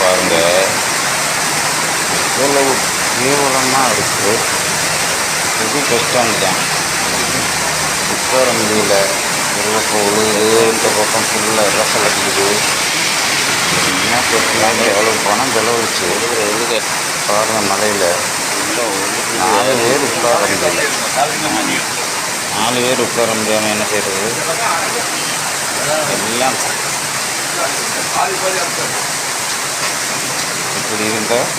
பாருங்கள், இவ்வளவு கேவலமாக இருக்குது. இது பஸ் ஸ்டாண்டு தான், உட்கார முடியல. ஒரு பக்கம் உழுகுது, இந்த பக்கம் ஃபுல்லாக ரசல் அடிக்குது. என்ன பேசலாங்க, எவ்வளோ பணம் செலவழிச்சு பாருங்கள். மலையில் 4 பேர் உட்கார முடியல. 4 பேர் உட்கார முடியாமல் என்ன செய்கிறது? எல்லாம் இப்படி இருந்தால்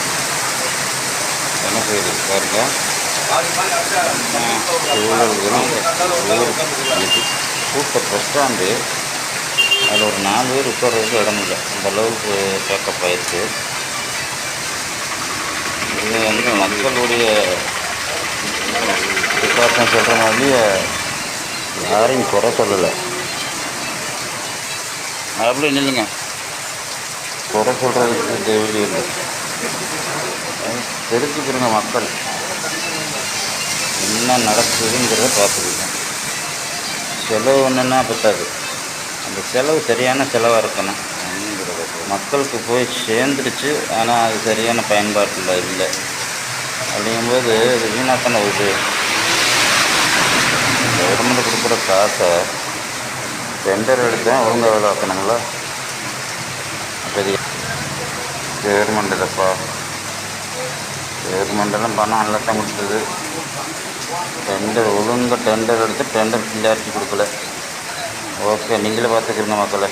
என்ன செய்யுது பாருங்க. கூட்ட பஸ் ஸ்டாண்டு, அதில் ஒரு 4 பேர் உட்கார்றதுக்கு இடம் இல்லை. அந்த அளவுக்கு பேக்கப் ஆயிடுச்சு. இது வந்து மக்களுடைய டிபார்ட்மெண்ட் சொல்கிற மாதிரி யாரையும் குறை சொல்லலை. அப்படி இல்லைங்க, குறை சொல்கிறதுக்கு தேவையே இல்லை. தெரிஞ்சுக்கிறங்க, மக்கள் என்ன நடக்குதுங்கிறத பார்த்துக்கிட்டேன். செலவு ஒன்றுன்னா பத்தாது, அந்த செலவு சரியான செலவாக இருக்கணும். மக்களுக்கு போய் சேர்ந்துடுச்சு, ஆனால் அது சரியான பயன்பாட்டில் இல்லை. அப்படிங்கும்போது இது வீணாக்கான ஒரு கவர்மெண்ட் கொடுக்குற காசை டெண்டர் எடுத்தேன் ஒழுங்காக வேலை ஆக்கணுங்களா? பெரிய கவர்மெண்ட் இல்லைப்பா, கவர்மெண்டெல்லாம் பணம் நல்லா தான் கொடுத்தது. டெண்டர் ஒழுங்காக டெண்டர் எடுத்து டெண்டர் கிளியாரிட்டி கொடுக்கல. ஓகே, நீங்களே பார்த்துக்கிறங்க மக்களை.